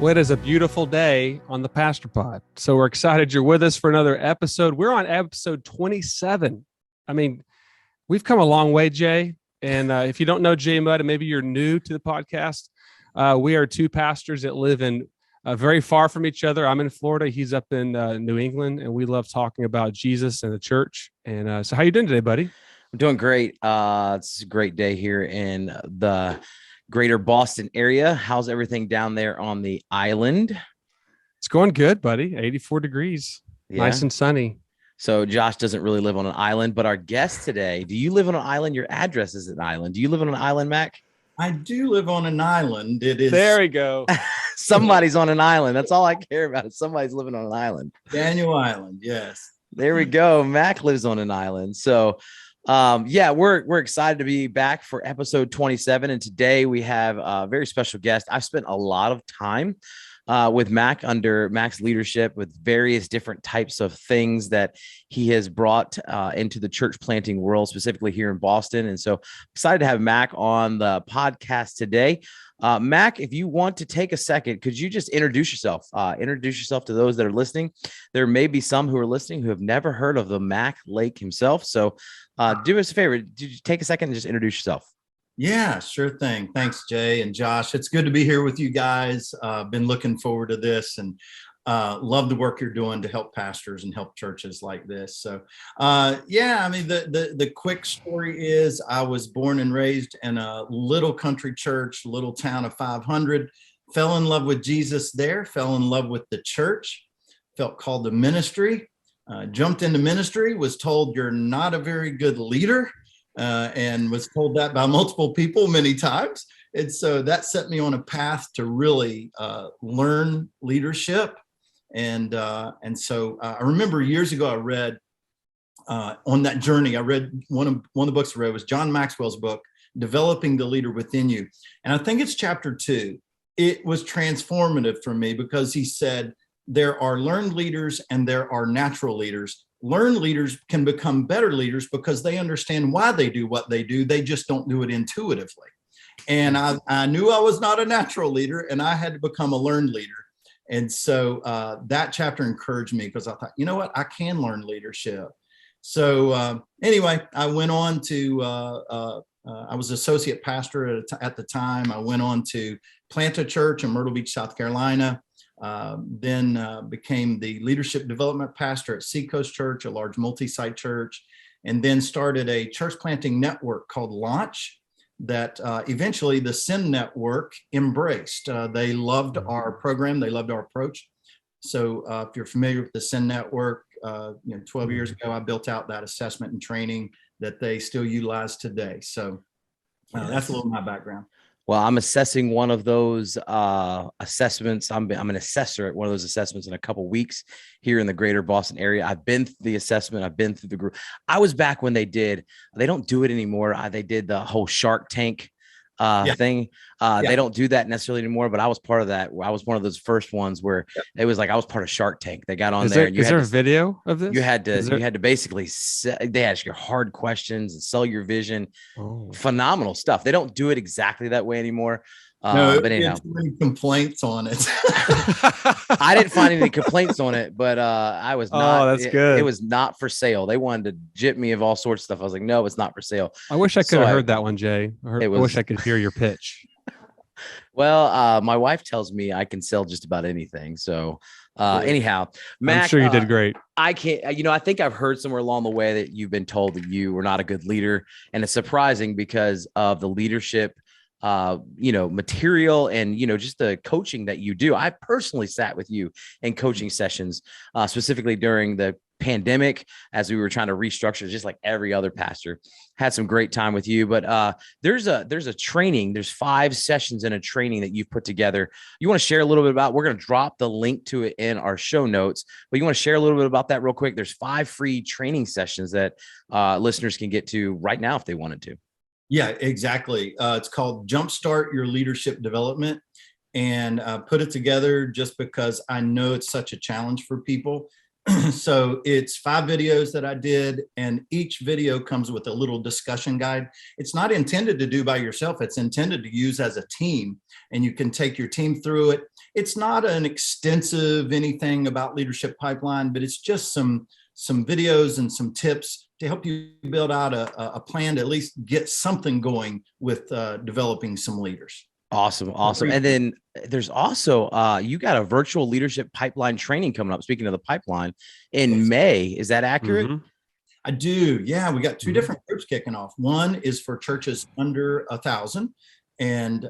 Well, it is a beautiful day on the Pastor Pod. So we're excited you're with us for another episode. We're on episode 27. I mean, we've come a long way, Jay. And if you don't know Jay Mudd, and maybe you're new to the podcast, we are two pastors that live in very far from each other. I'm in Florida. He's up in New England, and we love talking about Jesus and the church. And so how you doing today, buddy? I'm doing great. It's a great day here in the greater Boston area. How's everything down there on the island? It's going good, buddy. 84 degrees. Yeah. Nice and sunny. So Josh doesn't really live on an island, but our guest today, do you live on an island? Your address is an island. Do you live on an island, Mac? I do live on an island. It is. There we go. Somebody's on an island. That's all I care about. Is somebody's living on an island. Daniel Island. Yes. There we go. Mac lives on an island. So we're excited to be back for episode 27. And today we have a very special guest. I've spent a lot of time with Mac under Mac's leadership with various different types of things that he has brought into the church planting world, specifically here in Boston. And so excited to have Mac on the podcast today. Mac, if you want to take a second, could you just introduce yourself? Introduce yourself to those that are listening. There may be some who are listening who have never heard of the Mac Lake himself. So do us a favor. Did you take a second and just introduce yourself? Yeah, sure thing. Thanks, Jay and Josh. It's good to be here with you guys. Been looking forward to this and love the work you're doing to help pastors and help churches like this. So, the quick story is I was born and raised in a little country church, little town of 500, fell in love with Jesus there, fell in love with the church, felt called to ministry, jumped into ministry, was told you're not a very good leader. And was told that by multiple people many times. And so that set me on a path to really learn leadership. And so I remember years ago, I read on that journey, I read one of the books I read was John Maxwell's book, Developing the Leader Within You. And I think it's chapter 2. It was transformative for me because he said, there are learned leaders and there are natural leaders. Learned leaders can become better leaders because they understand why they do what they do. They just don't do it intuitively. And I knew I was not a natural leader and I had to become a learned leader. And so that chapter encouraged me because I thought, you know what, I can learn leadership. So anyway, I went on to, I was associate pastor at the time. I went on to plant a church in Myrtle Beach, South Carolina. Then became the leadership development pastor at Seacoast Church, a large multi-site church, and then started a church planting network called Launch that eventually the Send Network embraced. They loved our program. They loved our approach. So if you're familiar with the Send Network, 12 years ago, I built out that assessment and training that they still utilize today. So that's a little of my background. Well, I'm assessing one of those assessments. I'm an assessor at one of those assessments in a couple of weeks here in the greater Boston area. I've been through the assessment. I've been through the group. I was back when they don't do it anymore. They did the whole Shark Tank thing. They don't do that necessarily anymore, but I was part of that. I was one of those first ones where it was like I was part of Shark Tank. They got on there. Is there a video of this? You had to basically they ask you hard questions and sell your vision. Oh. Phenomenal stuff. They don't do it exactly that way anymore. No, but anyhow, many complaints on it. I didn't find any complaints on it, but I was not. Oh, that's good. It was not for sale. They wanted to jip me of all sorts of stuff. I was like, no, it's not for sale. I wish I could have heard that one, Jay. I wish I could hear your pitch. Well, my wife tells me I can sell just about anything. So anyhow, Mac, I'm sure you did great. I can't, I think I've heard somewhere along the way that you've been told that you were not a good leader. And it's surprising because of the leadership material and, just the coaching that you do. I personally sat with you in coaching sessions, specifically during the pandemic, as we were trying to restructure, just like every other pastor. Had some great time with you, but there's a training. There's 5 sessions in a training that you've put together. You want to share a little bit about? We're going to drop the link to it in our show notes, but you want to share a little bit about that real quick? There's 5 free training sessions that listeners can get to right now if they wanted to. Yeah, exactly. It's called Jumpstart Your Leadership Development, and put it together just because I know it's such a challenge for people. So it's 5 videos that I did, and each video comes with a little discussion guide. It's not intended to do by yourself. It's intended to use as a team, and you can take your team through it. It's not an extensive anything about Leadership Pipeline, but it's just some videos and some tips to help you build out a plan to at least get something going with developing some leaders. Awesome. And then there's also, you got a virtual leadership pipeline training coming up. Speaking of the pipeline in May, is that accurate? Mm-hmm. I do. Yeah. We got 2 different groups kicking off. One is for churches under 1,000. And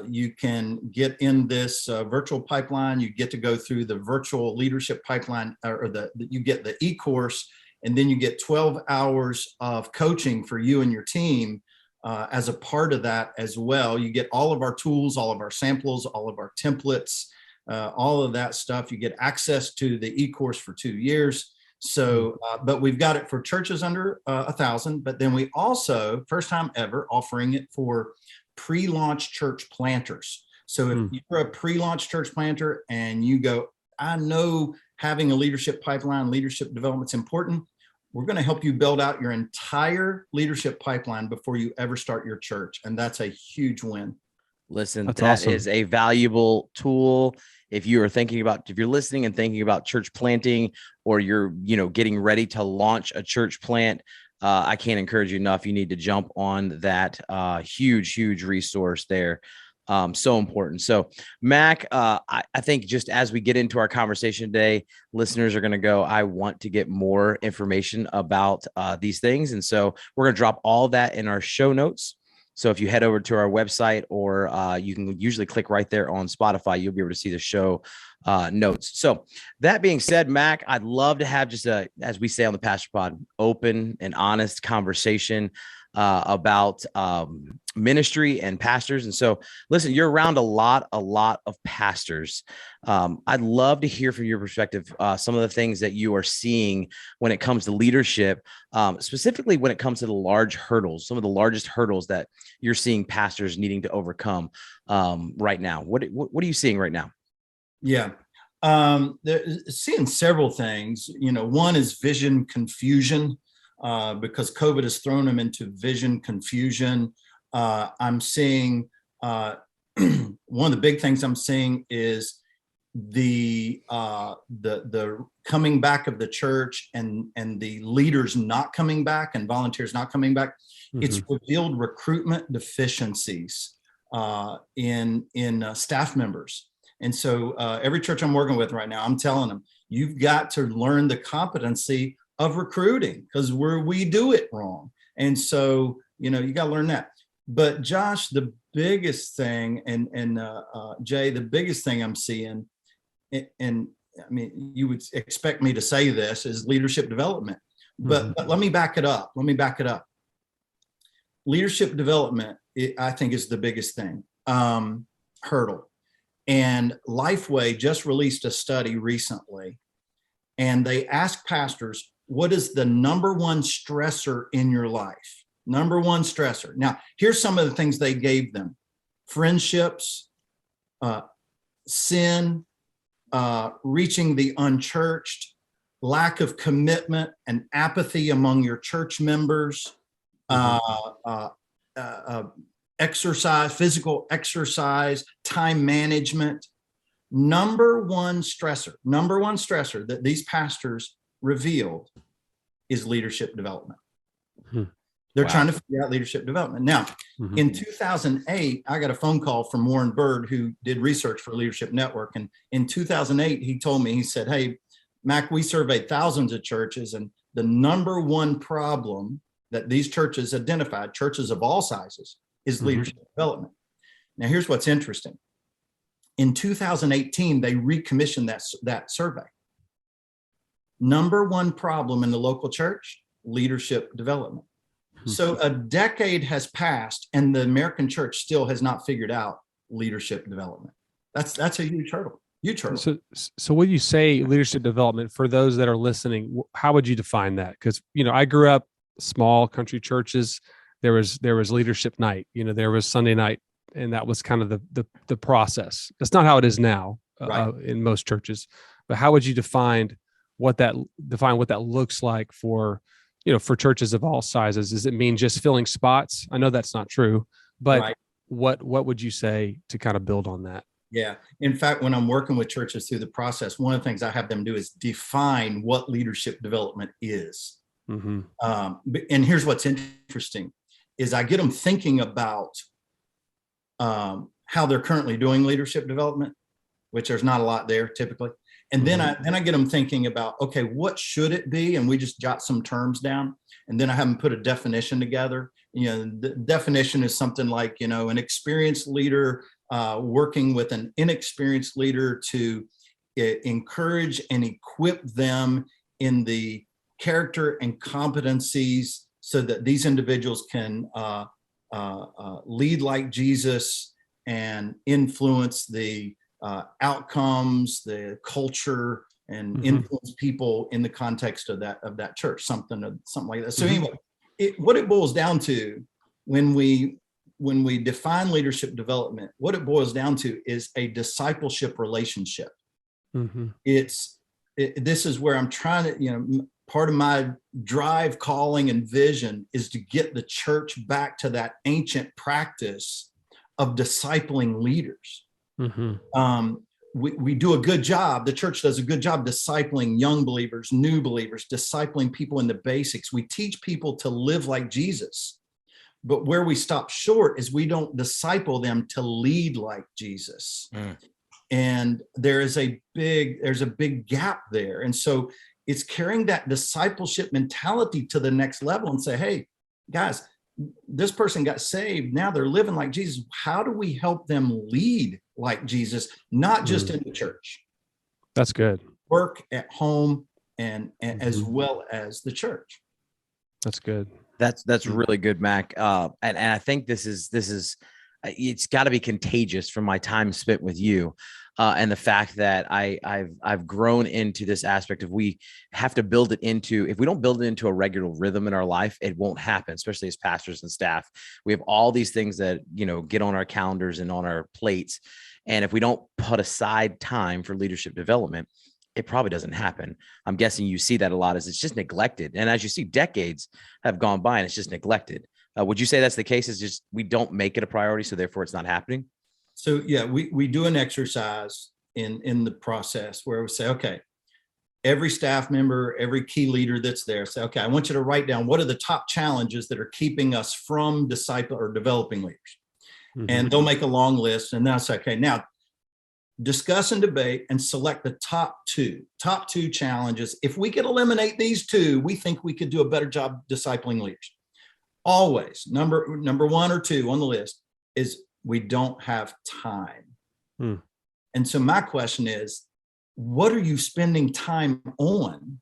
you can get in this virtual pipeline. You get to go through the virtual leadership pipeline, or you get the e-course, and then you get 12 hours of coaching for you and your team. As a part of that as well. You get all of our tools, all of our samples, all of our templates, all of that stuff. You get access to the e-course for 2 years. So, but we've got it for churches under 1,000, but then we also, first time ever, offering it for pre-launch church planters. So if you're a pre-launch church planter and you go, I know having a leadership pipeline, leadership development is important. We're going to help you build out your entire leadership pipeline before you ever start your church. And that's a huge win. Listen, that's that awesome. is a valuable tool. If you're listening and thinking about church planting, or you're, getting ready to launch a church plant, I can't encourage you enough. You need to jump on that huge resource there. So important. So Mac, I think just as we get into our conversation today, listeners are going to go, I want to get more information about these things. And so we're going to drop all that in our show notes. So if you head over to our website, or you can usually click right there on Spotify, you'll be able to see the show notes. So that being said, Mac, I'd love to have just as we say on the Pastor Pod, open and honest conversation about ministry and pastors. And so, listen, you're around a lot of pastors. I'd love to hear from your perspective some of the things that you are seeing when it comes to leadership, specifically when it comes to the large hurdles, some of the largest hurdles that you're seeing pastors needing to overcome right now. What are you seeing right now? Yeah. Seeing several things. One is vision confusion. Because COVID has thrown them into vision confusion. I'm seeing one of the big things I'm seeing is the coming back of the church and the leaders not coming back and volunteers not coming back. Mm-hmm. It's revealed recruitment deficiencies in staff members. And so every church I'm working with right now, I'm telling them, you've got to learn the competency of recruiting, because we do it wrong. And so, you got to learn that. But Josh, the biggest thing, and Jay, the biggest thing I'm seeing, and I mean, you would expect me to say this, is leadership development. But let me back it up. Leadership development, I think, is the biggest thing, hurdle. And Lifeway just released a study recently, and they asked pastors, what is the number one stressor in your life? Number one stressor. Now, here's some of the things they gave them: friendships, sin, reaching the unchurched, lack of commitment and apathy among your church members, exercise, physical exercise, time management. Number one stressor that these pastors revealed is leadership development. They're trying to figure out leadership development. Now, in 2008, I got a phone call from Warren Bird, who did research for Leadership Network. And in 2008, he told me, he said, hey, Mac, we surveyed thousands of churches, and the number one problem that these churches identified, churches of all sizes, is leadership development. Now, here's what's interesting. In 2018, they recommissioned that survey. Number one problem in the local church, leadership development. So a decade has passed, and the American church still has not figured out leadership development. That's a huge hurdle. So when you say leadership development, for those that are listening, how would you define that? Because, I grew up small country churches. There was leadership night, there was Sunday night, and that was kind of the process. That's not how it is now in most churches. But how would you define define what that looks like for, for churches of all sizes. Does it mean just filling spots? I know that's not true, but Right. what would you say to kind of build on that? Yeah. In fact, when I'm working with churches through the process, one of the things I have them do is define what leadership development is. Mm-hmm. And here's what's interesting is I get them thinking about how they're currently doing leadership development, which there's not a lot there typically. And then I get them thinking about, okay, what should it be? And we just jot some terms down. And then I have them put a definition together. The definition is something like, an experienced leader working with an inexperienced leader to encourage and equip them in the character and competencies so that these individuals can lead like Jesus and influence the outcomes, the culture, and influence people in the context of that church, something like that. So anyway, what it boils down to when we define leadership development, what it boils down to is a discipleship relationship. This is where I'm trying to, part of my drive, calling, and vision is to get the church back to that ancient practice of discipling leaders. We do a good job. The church does a good job discipling young believers, new believers, discipling people in the basics. We teach people to live like Jesus. But where we stop short is we don't disciple them to lead like Jesus. And there's a big gap there. And so it's carrying that discipleship mentality to the next level and say, hey, guys, this person got saved. Now they're living like Jesus. How do we help them lead like Jesus, not just in the church? That's good. Work at home and as well as the church. That's good. That's really good, Mac. And I think this is it's got to be contagious from my time spent with you. And the fact that I've grown into this aspect of we have to build it into, if we don't build it into a regular rhythm in our life, it won't happen, especially as pastors and staff. We have all these things that, get on our calendars and on our plates. And if we don't put aside time for leadership development, it probably doesn't happen. I'm guessing you see that a lot as it's just neglected. And as you see, decades have gone by and it's just neglected. Would you say that's the case? Is just we don't make it a priority, so therefore it's not happening? So yeah, we do an exercise in the process where we say, okay, every staff member, every key leader that's there, say, okay, I want you to write down what are the top challenges that are keeping us from disciple or developing leaders. And they'll make a long list. And then I'll say, okay, now discuss and debate and select the top two challenges. If we could eliminate these two, we think we could do a better job discipling leaders. Always number one or two on the list is we don't have time. And so my question is, what are you spending time on?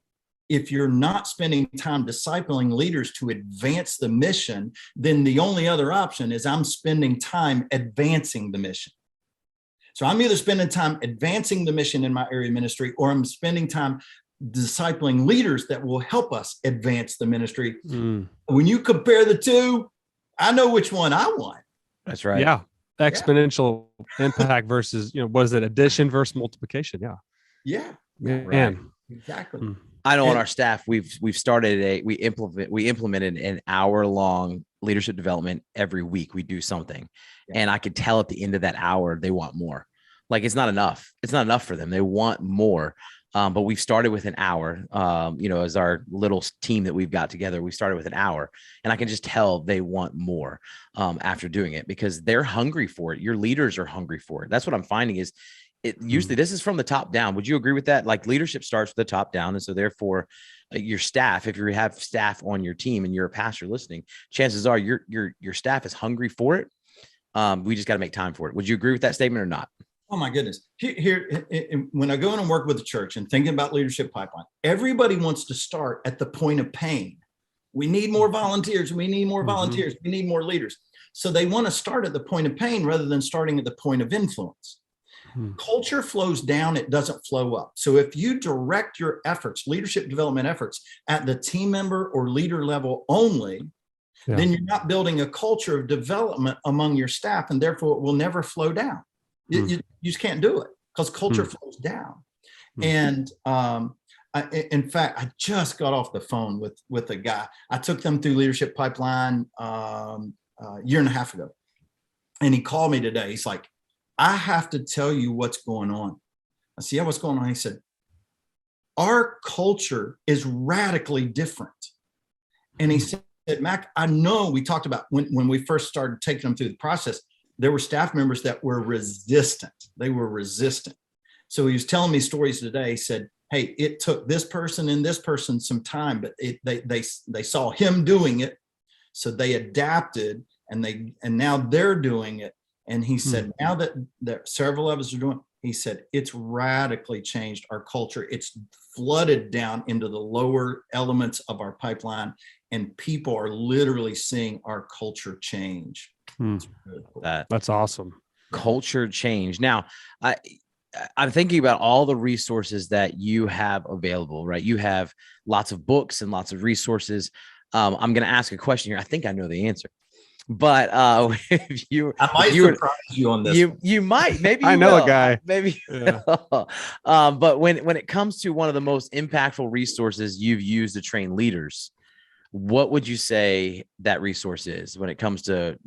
If you're not spending time discipling leaders to advance the mission, then the only other option is I'm spending time advancing the mission. So I'm either spending time advancing the mission in my area of ministry, or I'm spending time discipling leaders that will help us advance the ministry. When you compare the two, I know which one I want. That's right. Yeah. Exponential impact versus, what is it? Addition versus multiplication. Yeah. Yeah. Man. Right. Exactly. I know on our staff, we implemented an hour-long leadership development every week. We do something. And I could tell at the end of that hour, they want more. Like it's not enough. It's not enough for them. They want more. But we've started with an hour, as our little team that we've got together, we started with an hour, and I can just tell they want more after doing it because they're hungry for it. Your leaders are hungry for it. That's what I'm finding is usually this is from the top down. Would you agree with that? Like leadership starts with the top down. And so therefore your staff, if you have staff on your team and you're a pastor listening, chances are your staff is hungry for it. We just got to make time for it. Would you agree with that statement or not? Oh my goodness. Here, when I go in and work with the church and thinking about leadership pipeline, everybody wants to start at the point of pain. We need more volunteers. We need more volunteers. We need more leaders. So they want to start at the point of pain rather than starting at the point of influence. Culture flows down, it doesn't flow up. So if you direct your efforts, leadership development efforts, at the team member or leader level only, then you're not building a culture of development among your staff, and therefore it will never flow down. You just can't do it because culture flows down. And in fact, I just got off the phone with a guy. I took them through Leadership Pipeline a year and a half ago. And he called me today. He's like, I have to tell you what's going on. I said, yeah, what's going on? He said, our culture is radically different. And he said, Mac, I know we talked about when we first started taking them through the process, there were staff members that were resistant. They were resistant. So he was telling me stories today. He said, hey, it took this person and this person some time, but they saw him doing it. So they adapted and now they're doing it. And he said, now that several of us are doing it, he said, it's radically changed our culture. It's flooded down into the lower elements of our pipeline, and people are literally seeing our culture change. Really cool. That's awesome. Culture change. Now, I'm thinking about all the resources that you have available, right? You have lots of books and lots of resources. I'm going to ask a question here. I think I know the answer. But if you, I might surprise you on this. You might, maybe I know a guy. Maybe. Yeah. But when it comes to one of the most impactful resources you've used to train leaders, what would you say that resource is when it comes to,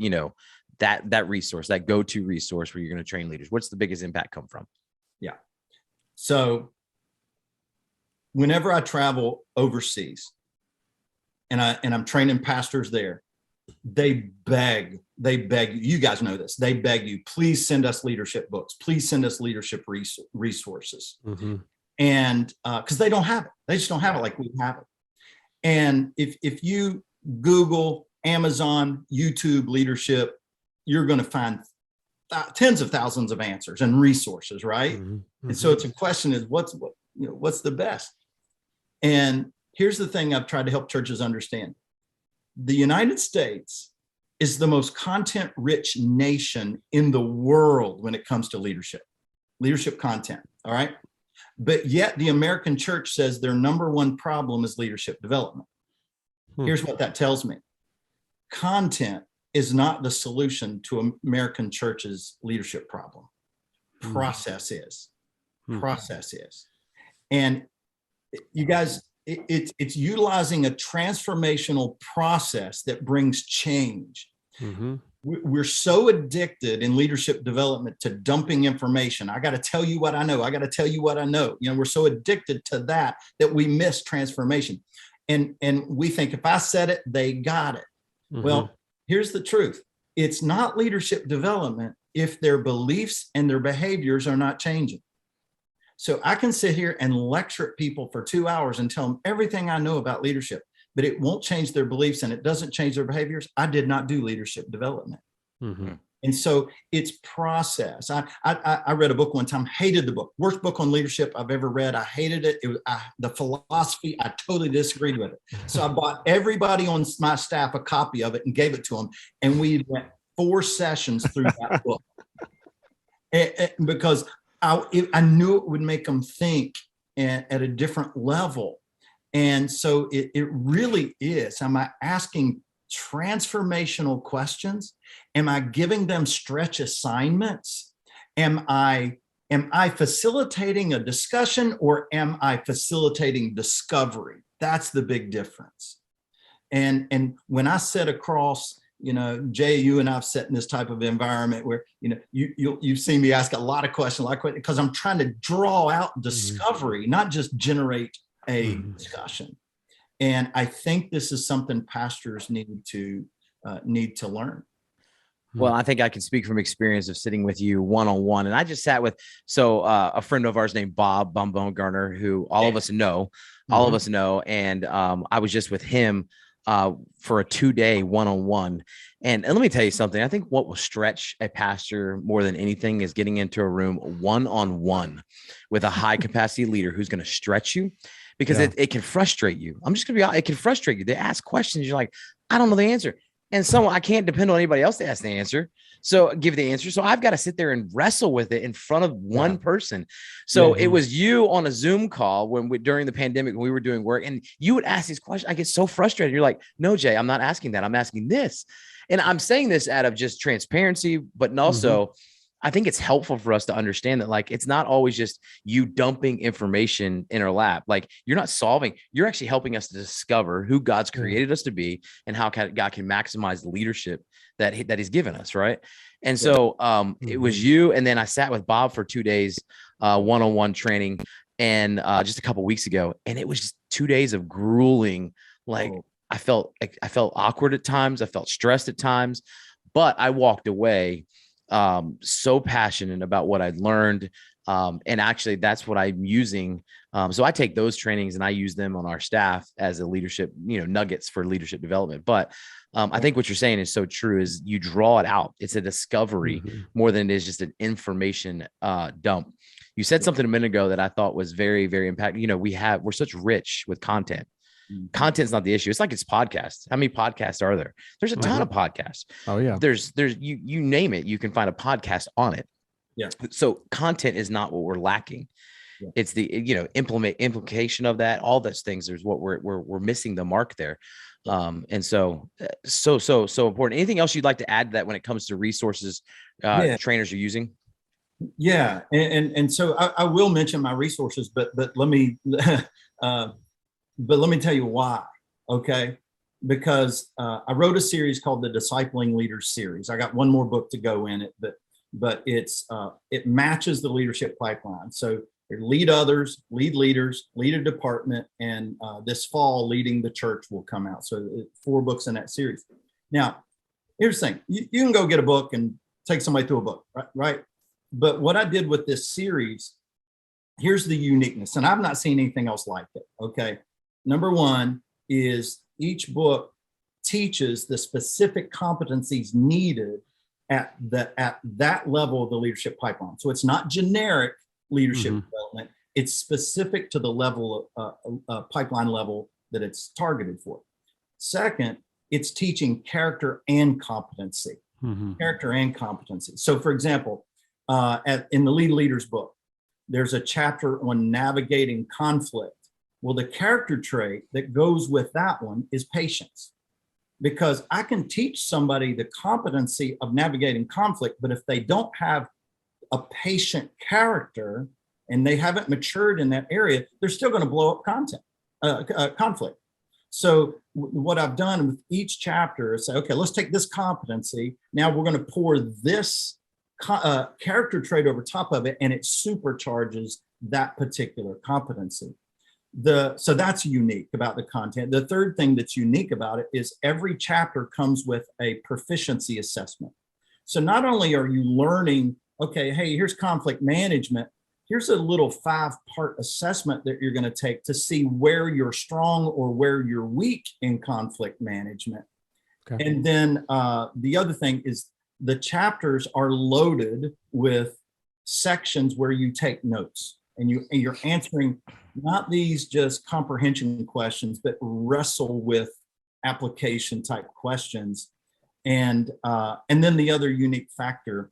that resource, that go-to resource where you're going to train leaders? What's the biggest impact come from? Yeah. So whenever I travel overseas and I'm training pastors there, they beg, you guys know this, they beg you, please send us leadership books, please send us leadership resources. And because they don't have it, they just don't have it like we have it. And if you Google, Amazon, YouTube leadership, you're going to find tens of thousands of answers and resources, right? And so it's a question is what's the best? And here's the thing I've tried to help churches understand. The United States is the most content-rich nation in the world when it comes to leadership content, all right? But yet the American church says their number one problem is leadership development. Here's what that tells me. Content is not the solution to American church's leadership problem. Process is. Process is. And you guys, it's utilizing a transformational process that brings change. We're so addicted in leadership development to dumping information. I got to tell you what I know. I got to tell you what I know. We're so addicted to that we miss transformation. And we think if I said it, they got it. Well, here's the truth. It's not leadership development if their beliefs and their behaviors are not changing. So I can sit here and lecture at people for 2 hours and tell them everything I know about leadership, but it won't change their beliefs and it doesn't change their behaviors. I did not do leadership development. And so it's process. I read a book one time, hated the book, worst book on leadership I've ever read. I hated it. It was the philosophy. I totally disagreed with it. So I bought everybody on my staff a copy of it and gave it to them. And we went 4 sessions through that book because I knew it would make them think at a different level. And so it really is. Am I asking transformational questions? Am I giving them stretch assignments? Am I facilitating a discussion or am I facilitating discovery? That's the big difference. And when I sit across, Jay, you and I've sat in this type of environment where, you've seen me ask a lot of questions, because I'm trying to draw out discovery, not just generate a discussion. And I think this is something pastors need to learn. Well, I think I can speak from experience of sitting with you one-on-one. And I just sat with, a friend of ours named Bob Baumgartner, who all of us know. And I was just with him for a 2-day one-on-one. And let me tell you something. I think what will stretch a pastor more than anything is getting into a room one-on-one with a high capacity leader who's going to stretch you, because it can frustrate you. I'm just going to be honest. It can frustrate you. They ask questions. You're like, I don't know the answer. And so I can't depend on anybody else to ask the answer. So give the answer. So I've got to sit there and wrestle with it in front of one person. So it was you on a Zoom call during the pandemic, when we were doing work, and you would ask these questions. I get so frustrated. You're like, no, Jay, I'm not asking that. I'm asking this. And I'm saying this out of just transparency, but also I think it's helpful for us to understand that, like, it's not always just you dumping information in our lap. Like, you're not solving, you're actually helping us to discover who God's created us to be and how God can maximize the leadership that he's given us. Right. And so it was you. And then I sat with Bob for 2 days, one-on-one training, and just a couple of weeks ago. And it was just 2 days of grueling. Like, I felt awkward at times. I felt stressed at times, but I walked away so passionate about what I'd learned. And actually that's what I'm using. So I take those trainings and I use them on our staff as a leadership, nuggets for leadership development. But I think what you're saying is so true, is you draw it out. It's a discovery more than it is just an information dump. You said something a minute ago that I thought was very, very impactful. We're such rich with content. Content's not the issue. It's like it's podcasts. How many podcasts are there? There's a ton of podcasts. Oh yeah. There's you name it, you can find a podcast on it. Yeah. So content is not what we're lacking. Yeah. It's the implication of that. All those things is what we're missing the mark there. And so important. Anything else you'd like to add to that when it comes to resources trainers are using? Yeah, and so I will mention my resources, but let me but let me tell you why. Okay, because I wrote a series called the Discipling Leaders series. I got one more book to go in it, but it matches the leadership pipeline. So lead others, lead leaders, lead a department, and this fall, leading the church will come out. So 4 books in that series. Now, here's the thing: you can go get a book and take somebody through a book, right? But what I did with this series, here's the uniqueness, and I've not seen anything else like it. Okay. Number one is each book teaches the specific competencies needed at that level of the leadership pipeline. So it's not generic leadership development. It's specific to the level pipeline level that it's targeted for. Second, it's teaching character and competency. Character and competency. So for example, in the Lead Leaders book, there's a chapter on navigating conflict. Well, the character trait that goes with that one is patience, because I can teach somebody the competency of navigating conflict, but if they don't have a patient character and they haven't matured in that area, they're still going to blow up conflict. So what I've done with each chapter is say, okay, let's take this competency. Now we're going to pour this character trait over top of it, and it supercharges that particular competency. So that's unique about the content. The third thing that's unique about it is every chapter comes with a proficiency assessment. So not only are you learning, okay, hey, here's conflict management, here's a little 5-part assessment that you're going to take to see where you're strong or where you're weak in conflict management. Okay. And then the other thing is the chapters are loaded with sections where you take notes and you're answering not these just comprehension questions, but wrestle with application type questions. And then the other unique factor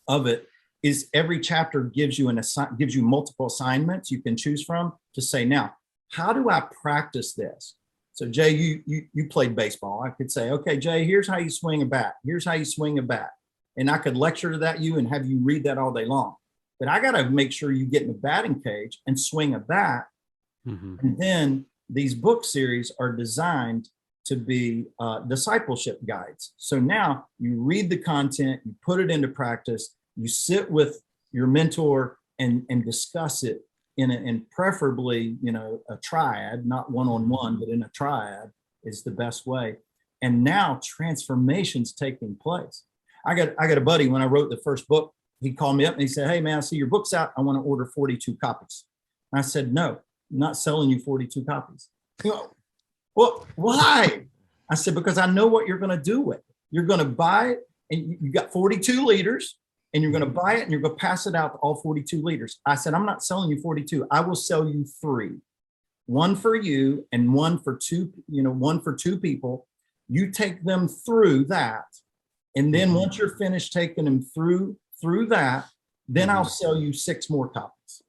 of it is every chapter gives you multiple assignments you can choose from to say, now, how do I practice this? So Jay, you played baseball. I could say, okay, Jay, here's how you swing a bat. Here's how you swing a bat. And I could lecture to that you and have you read that all day long. But I got to make sure you get in the batting cage and swing a bat. And then these book series are designed to be discipleship guides. So now you read the content, you put it into practice, you sit with your mentor and discuss it in preferably, a triad, not one-on-one, but in a triad is the best way. And now transformation's taking place. I got a buddy, when I wrote the first book, he called me up and he said, hey man, I see your book's out. I want to order 42 copies. And I said, no, I'm not selling you 42 copies. You know, well, why? I said, because I know what you're going to do with it. You're going to buy it, and you got 42 leaders, and you're going to buy it and you're going to pass it out to all 42 leaders. I said, I'm not selling you 42. I will sell you 3, one for you and one for 2, one for 2 people. You take them through that. And then once you're finished taking them through that, then I'll sell you 6 more copies.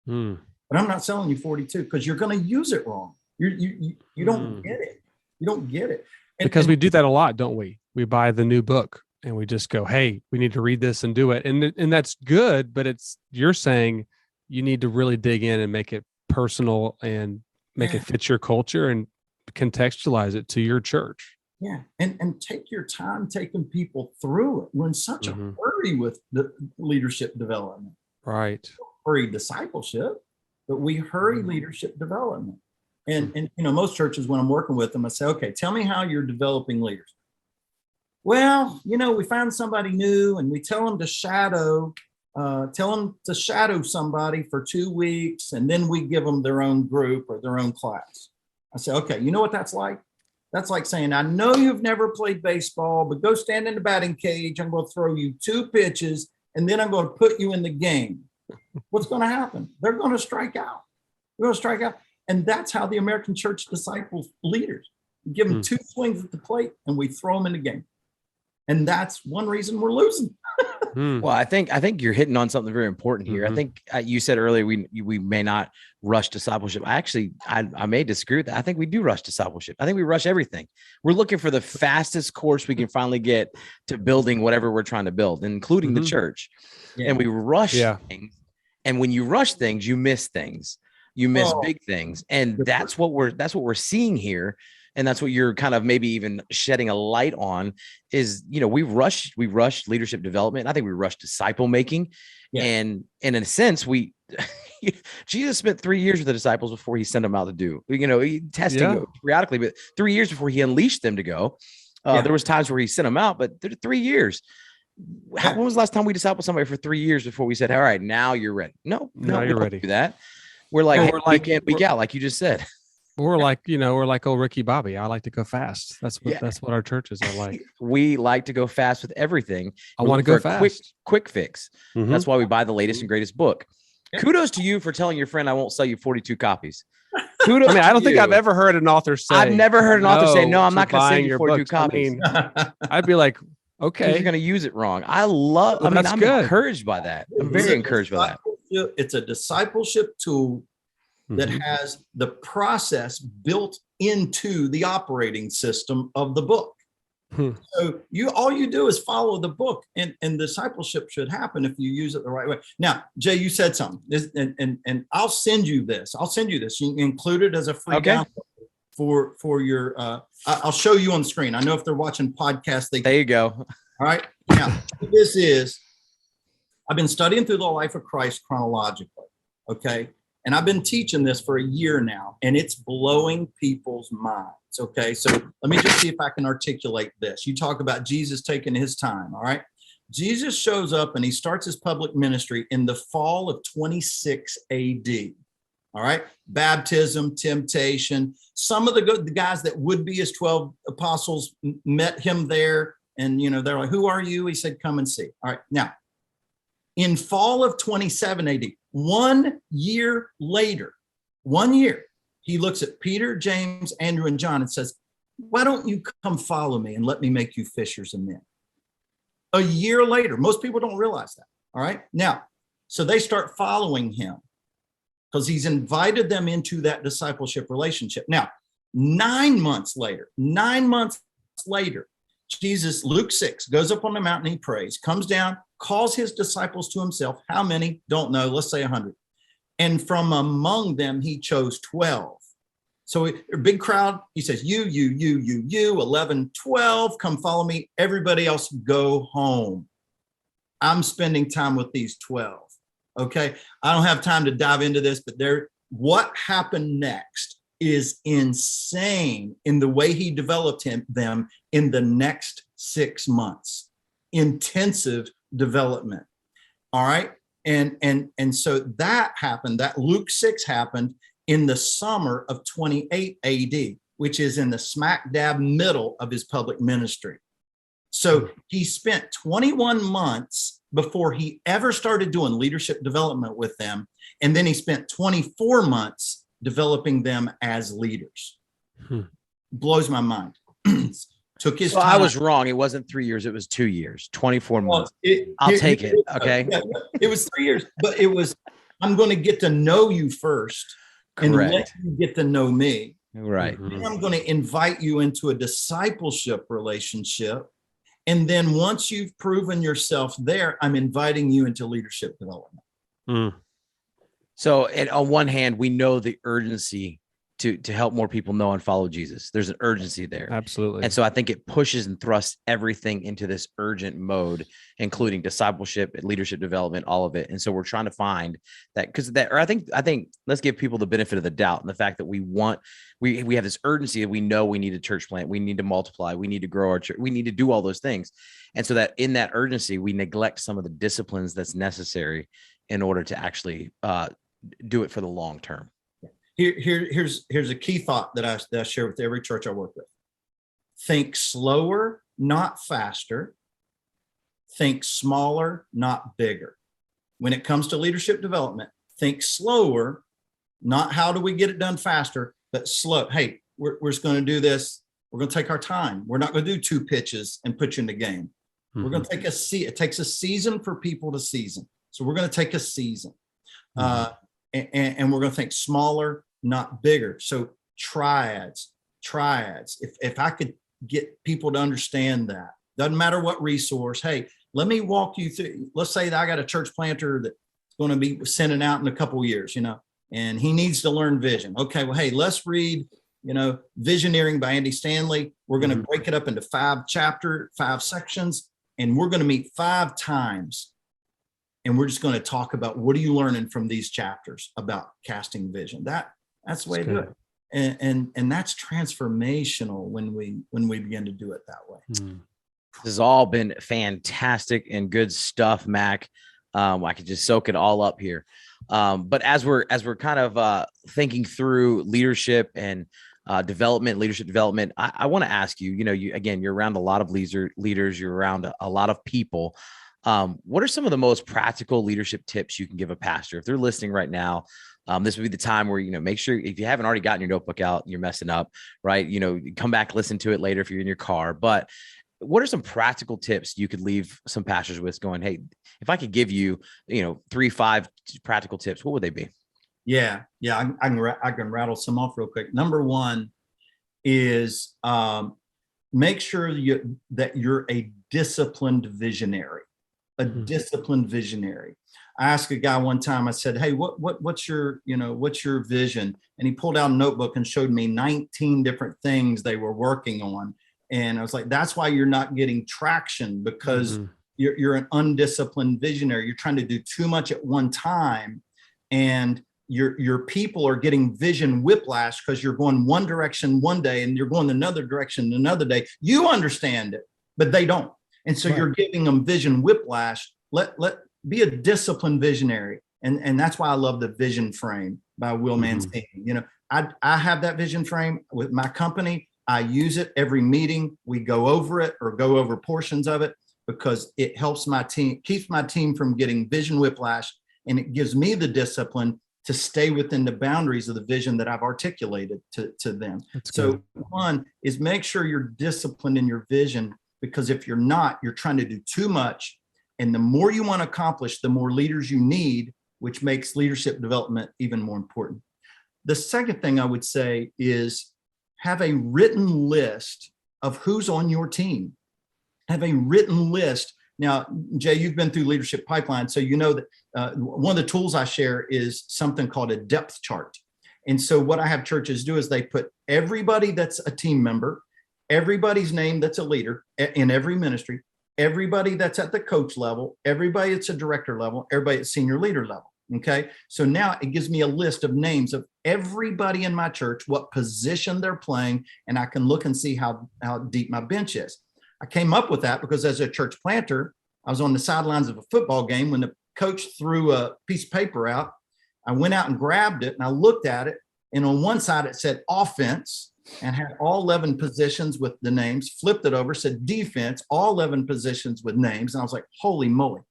But I'm not selling you 42 because you're going to use it wrong. You don't get it. You don't get it. Because we do that a lot, don't we? We buy the new book and we just go, hey, we need to read this and do it. And that's good, but you're saying you need to really dig in and make it personal and make it fit your culture and contextualize it to your church. Yeah. And take your time taking people through it. We're in such a hurry with the leadership development. Right. Hurry discipleship, but we hurry leadership development. And most churches, when I'm working with them, I say, okay, tell me how you're developing leaders. Well, we find somebody new and we tell them to shadow somebody for 2 weeks, and then we give them their own group or their own class. I say, okay, you know what that's like? That's like saying, I know you've never played baseball, but go stand in the batting cage. I'm going to throw you 2 pitches, and then I'm going to put you in the game. What's going to happen? They're going to strike out. They're going to strike out. And that's how the American church disciples leaders. We give them 2 swings at the plate, and we throw them in the game. And that's one reason we're losing. Well, I think you're hitting on something very important here. I think you said earlier we may not rush discipleship. I may disagree with that. I think we do rush discipleship. I think we rush everything. We're looking for the fastest course we can finally get to building whatever we're trying to build, including the church. Yeah. And we rush things. And when you rush things, you miss things. You miss big things. And that's what we're seeing here. And that's what you're kind of maybe even shedding a light on is, we rush leadership development. I think we rush disciple making. Yeah. And in a sense, Jesus spent 3 years with the disciples before he sent them out to do, testing periodically, but 3 years before he unleashed them to go. There was times where he sent them out, but 3 years. When was the last time we discipled somebody for 3 years before we said, all right, now you're ready? No, you're ready. Do that. We're like, week in, week out, like you just said. We're like old Ricky Bobby. I like to go fast. That's what our churches are like. We like to go fast with everything. I want to go fast. Quick fix. That's why we buy the latest and greatest book. Kudos to you for telling your friend I won't sell you 42 copies. Kudos. I don't think I've ever heard an author say. I've never heard an author say, no, I'm not going to send you 42 copies. I'd be like, okay, you're going to use it wrong. I'm encouraged by that. I'm very encouraged by that. It's a discipleship tool that has the process built into the operating system of the book. So all you do is follow the book, and discipleship should happen if you use it the right way. Now, Jay, you said something, and I'll send you this. You can include it as a free download for your. I'll show you on the screen. I know if they're watching podcasts, there you go. All right. Now, I've been studying through the life of Christ chronologically. Okay. And I've been teaching this for a year now, and it's blowing people's minds. Okay. So let me just see if I can articulate this. You talk about Jesus taking his time. All right. Jesus shows up and he starts his public ministry in the fall of 26 AD. All right. Baptism, temptation. Some of the guys that would be his 12 apostles met him there. And, they're like, who are you? He said, come and see. All right. Now, in fall of 27 AD, 1 year later, he looks at Peter, James, Andrew, and John and says, why don't you come follow me and let me make you fishers of men? A year later, most people don't realize that. All right. Now, so they start following him because he's invited them into that discipleship relationship. Now, 9 months later, Jesus, Luke 6, goes up on the mountain, he prays, comes down, calls his disciples to himself. How many? Don't know. Let's say 100. And from among them, he chose 12. So a big crowd, he says, you, 11, 12, come follow me. Everybody else go home. I'm spending time with these 12. Okay. I don't have time to dive into this, but what happened next is insane in the way he developed them in the next 6 months. Intensive development. All right. And so that happened, that Luke 6 happened in the summer of 28 AD, which is in the smack dab middle of his public ministry. So he spent 21 months before he ever started doing leadership development with them. And then he spent 24 months developing them as leaders. Blows my mind. Took his time. I was wrong. It wasn't 3 years. It was 2 years, 24 months. I'll take it. Okay. It was 3 years, but it was, I'm going to get to know you first. Correct. And let you get to know me. Right. Then I'm going to invite you into a discipleship relationship. And then once you've proven yourself there, I'm inviting you into leadership development. So, and on one hand, we know the urgency to help more people know and follow Jesus. There's an urgency there. Absolutely. And so I think it pushes and thrusts everything into this urgent mode, including discipleship, leadership development, all of it. And so we're trying to find that, because that, or I think let's give people the benefit of the doubt and the fact that we have this urgency that we know we need a church plant, we need to multiply, we need to grow our church, we need to do all those things. And so that in that urgency, we neglect some of the disciplines that's necessary in order to actually do it for the long term. Here's a key thought that I share with every church I work with. Think slower, not faster. Think smaller, not bigger. When it comes to leadership development, think slower, not how do we get it done faster, but slow. Hey, we're just going to do this. We're going to take our time. We're not going to do 2 pitches and put you in the game. We're going to take it takes a season for people to season. So we're going to take a season. And we're going to think smaller, not bigger. So triads. If I could get people to understand that, doesn't matter what resource. Hey, let me walk you through. Let's say that I got a church planter that's going to be sending out in a couple of years, and he needs to learn vision. Okay, well, hey, let's read, Visioneering by Andy Stanley. We're going to break it up into 5 sections, and we're going to meet 5 times. And we're just going to talk about what are you learning from these chapters about casting vision. That's the way to do it. And that's transformational when we begin to do it that way. This has all been fantastic and good stuff, Mac. I could just soak it all up here. But as we're kind of thinking through leadership and leadership development, I want to ask you, you're around a lot of leaders, you're around a lot of people. What are some of the most practical leadership tips you can give a pastor? If they're listening right now, this would be the time where, make sure if you haven't already gotten your notebook out, you're messing up, right? Come back, listen to it later if you're in your car. But what are some practical tips you could leave some pastors with going, hey, if I could give you, 3-5 practical tips, what would they be? Yeah. I can rattle some off real quick. Number 1 is make sure that you're a disciplined visionary. Disciplined visionary. I asked a guy one time, I said, hey, what's your vision? And he pulled out a notebook and showed me 19 different things they were working on. And I was like, that's why you're not getting traction, because you're an undisciplined visionary. You're trying to do too much at one time. And your people are getting vision whiplash because you're going one direction one day and you're going another direction another day. You understand it, but they don't. And so you're giving them vision whiplash. Let be a disciplined visionary. And that's why I love the vision frame by Will Mancini. I have that vision frame with my company. I use it every meeting. We go over it or go over portions of it because it helps my team, keeps my team from getting vision whiplash. And it gives me the discipline to stay within the boundaries of the vision that I've articulated to them. So one is make sure you're disciplined in your vision, because if you're not, you're trying to do too much. And the more you want to accomplish, the more leaders you need, which makes leadership development even more important. The second thing I would say is have a written list of who's on your team. Have a written list. Now, Jay, you've been through Leadership Pipeline, so you know that one of the tools I share is something called a depth chart. And so what I have churches do is they put everybody that's a team member, everybody's name that's a leader in every ministry, everybody that's at the coach level, everybody that's a director level, everybody at senior leader level. Okay. So now it gives me a list of names of everybody in my church, what position they're playing, and I can look and see how deep my bench is. I came up with that because as a church planter, I was on the sidelines of a football game when the coach threw a piece of paper out. I went out and grabbed it and I looked at it. And on one side, it said offense and had all 11 positions with the names, flipped it over, said defense, all 11 positions with names. And I was like, holy moly.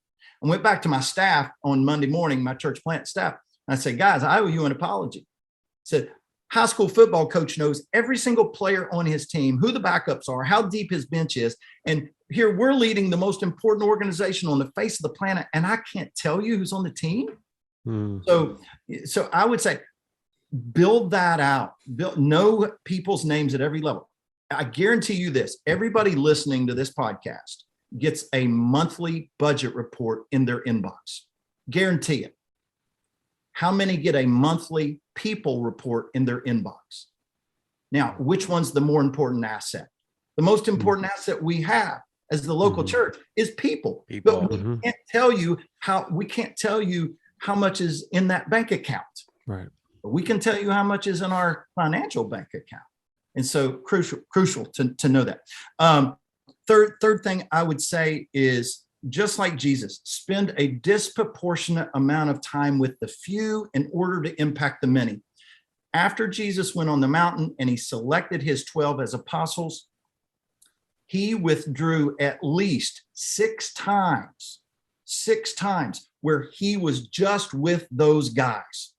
I went back to my staff on Monday morning, my church plant staff. And I said, guys, I owe you an apology. I said, high school football coach knows every single player on his team, who the backups are, how deep his bench is. And here we're leading the most important organization on the face of the planet. And I can't tell you who's on the team. So I would say, build that out, know people's names at every level. I guarantee you this, everybody listening to this podcast gets a monthly budget report in their inbox. Guarantee it. How many get a monthly people report in their inbox? Now, which one's the more important asset? The most important asset we have as the local church is people. But we can't tell you how much is in that bank account. Right. We can tell you how much is in our financial bank account. And so crucial to know that. Third thing I would say is, just like Jesus, spend a disproportionate amount of time with the few in order to impact the many. After Jesus went on the mountain and he selected his 12 as apostles, he withdrew at least 6 times where he was just with those guys,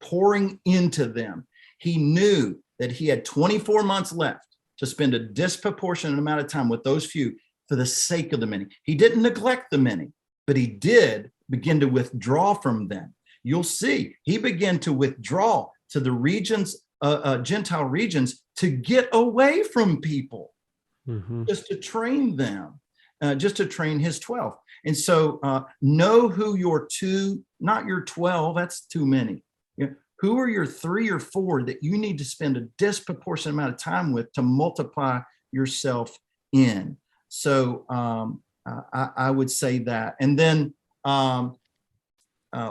pouring into them. He knew that he had 24 months left to spend a disproportionate amount of time with those few for the sake of the many. He didn't neglect the many, but he did begin to withdraw from them. You'll see he began to withdraw to the regions, Gentile regions, to get away from people, just to train them, just to train his 12. And so know who your 2, not your 12, that's too many. Who are your 3 or 4 that you need to spend a disproportionate amount of time with to multiply yourself in? So I would say that. And then one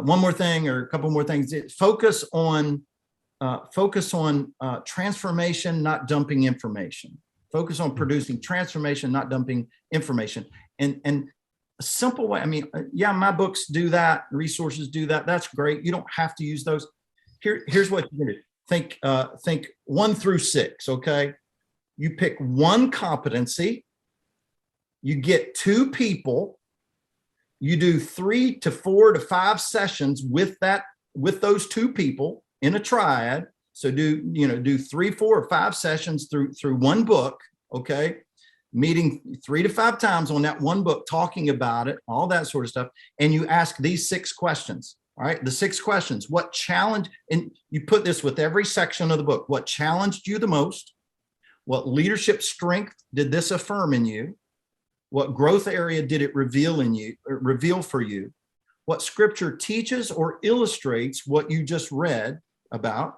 more thing, or a couple more things. Focus on transformation, not dumping information. Focus on producing transformation, not dumping information. And a simple way, I mean, yeah, my books do that, resources do that. That's great. You don't have to use those. Here's what you're going to do. Think 1 through 6, okay? You pick one competency, you get 2 people, you do 3 to 4 to 5 sessions with those 2 people in a triad. So do 3, 4, or 5 sessions through one book, okay? Meeting 3 to 5 times on that one book, talking about it, all that sort of stuff. And you ask these 6 questions. All right, the 6 questions. What challenge, and you put this with every section of the book, what challenged you the most? What leadership strength did this affirm in you? What growth area did it reveal for you? What scripture teaches or illustrates what you just read about?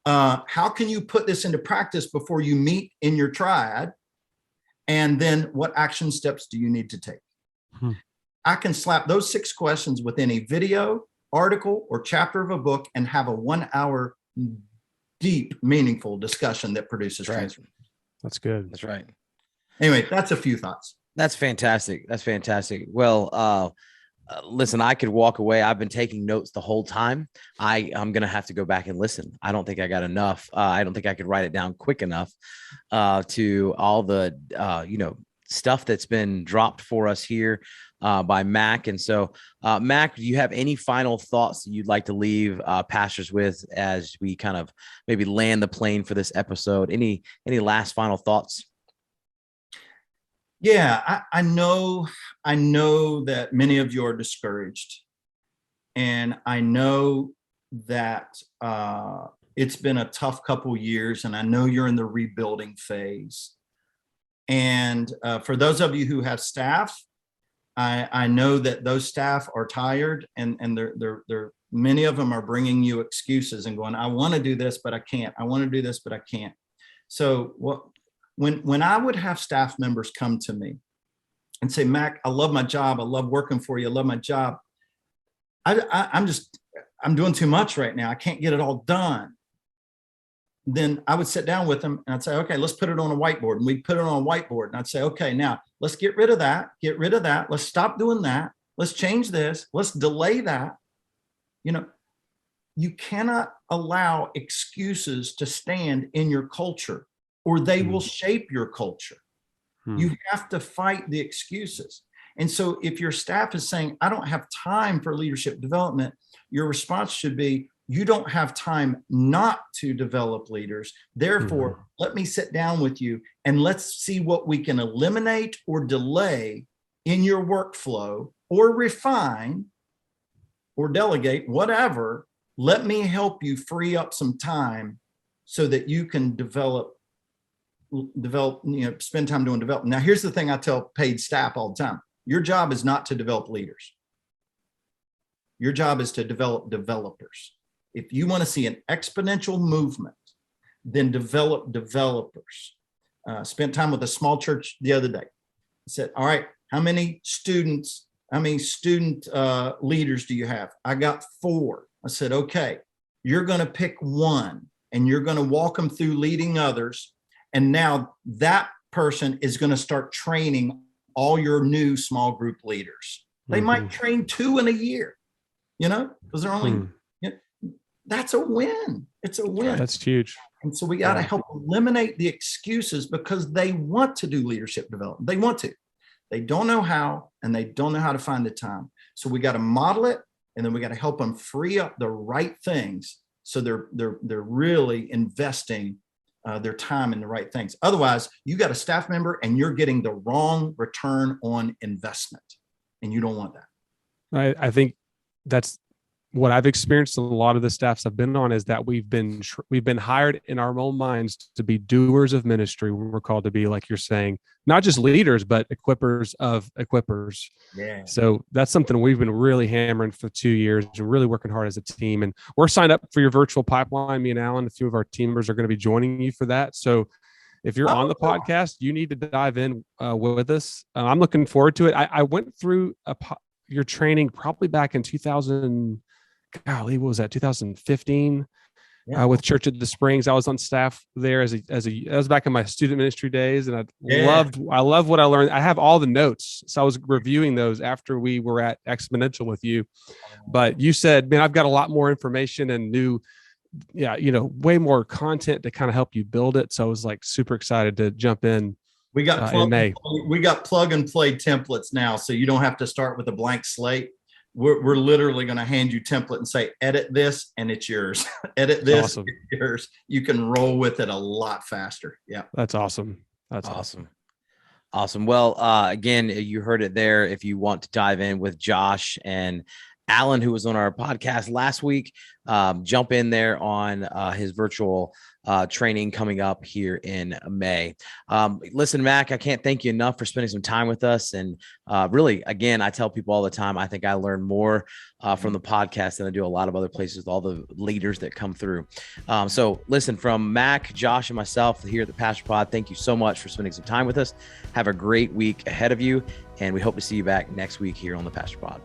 How can you put this into practice before you meet in your triad? And then what action steps do you need to take? I can slap those 6 questions within a video, article, or chapter of a book and have a 1-hour deep, meaningful discussion that produces transformation. That's good. That's right. Anyway, that's a few thoughts. That's fantastic. That's fantastic. Well, listen, I could walk away. I've been taking notes the whole time. I'm going to have to go back and listen. I don't think I got enough. I don't think I could write it down quick enough to all the, stuff that's been dropped for us here by Mac. And so, Mac, do you have any final thoughts that you'd like to leave pastors with as we kind of maybe land the plane for this episode? Any last final thoughts? Yeah, I know that many of you are discouraged, and I know that it's been a tough couple years, and I know you're in the rebuilding phase. And for those of you who have staff, I know that those staff are tired, and they're many of them are bringing you excuses and going, I want to do this, but I can't. I want to do this, but I can't. So when I would have staff members come to me and say, Mac, I love my job. I love working for you. I love my job. I'm doing too much right now. I can't get it all done. Then I would sit down with them and I'd say, okay, let's put it on a whiteboard. And we'd put it on a whiteboard. And I'd say, okay, now let's get rid of that. Get rid of that. Let's stop doing that. Let's change this. Let's delay that. You cannot allow excuses to stand in your culture, or they will shape your culture. You have to fight the excuses. And so if your staff is saying, I don't have time for leadership development, your response should be, you don't have time not to develop leaders. Therefore, let me sit down with you and let's see what we can eliminate or delay in your workflow, or refine or delegate, whatever. Let me help you free up some time so that you can develop develop, spend time doing development. Now, here's the thing I tell paid staff all the time. Your job is not to develop leaders. Your job is to develop developers. If you want to see an exponential movement, then develop developers. Spent time with a small church the other day. I said, all right, how many student leaders do you have? I got 4. I said, okay, you're going to pick one and you're going to walk them through leading others. And now that person is going to start training all your new small group leaders. They might train 2 in a year, because they're only, that's a win. It's a win. That's huge. And so we got to help eliminate the excuses because they want to do leadership development. They want to. They don't know how, and they don't know how to find the time. So we got to model it, and then we got to help them free up the right things so they're really investing their time in the right things. Otherwise, you got a staff member and you're getting the wrong return on investment, and you don't want that. I think that's what I've experienced. A lot of the staffs I've been on is that we've been hired in our own minds to be doers of ministry. We're called to be, like you're saying, not just leaders, but equippers of equippers. Yeah. So that's something we've been really hammering for 2 years and really working hard as a team. And we're signed up for your virtual pipeline. Me and Alan, a few of our team members are going to be joining you for that. So if you're on the podcast, you need to dive in with us. I'm looking forward to it. I went through your training probably back in 2015 with Church at the Springs. I was on staff there that was back in my student ministry days, and I loved what I learned. I have all the notes, so I was reviewing those after we were at Exponential with you. But you said, man, I've got a lot more information and way more content to kind of help you build it. So I was like super excited to jump in. We got plug and play templates now, so you don't have to start with a blank slate. We're literally going to hand you template and say, edit this and it's yours. Edit this, awesome. It's yours. You can roll with it a lot faster. Yeah. That's awesome. That's awesome. Awesome. Well, again, you heard it there. If you want to dive in with Josh and Alan, who was on our podcast last week, jump in there on his virtual training coming up here in May. Listen, Mac, I can't thank you enough for spending some time with us. And really, again, I tell people all the time, I think I learn more from the podcast than I do a lot of other places with all the leaders that come through. So listen, from Mac, Josh, and myself here at the Pastor Pod, thank you so much for spending some time with us. Have a great week ahead of you. And we hope to see you back next week here on the Pastor Pod.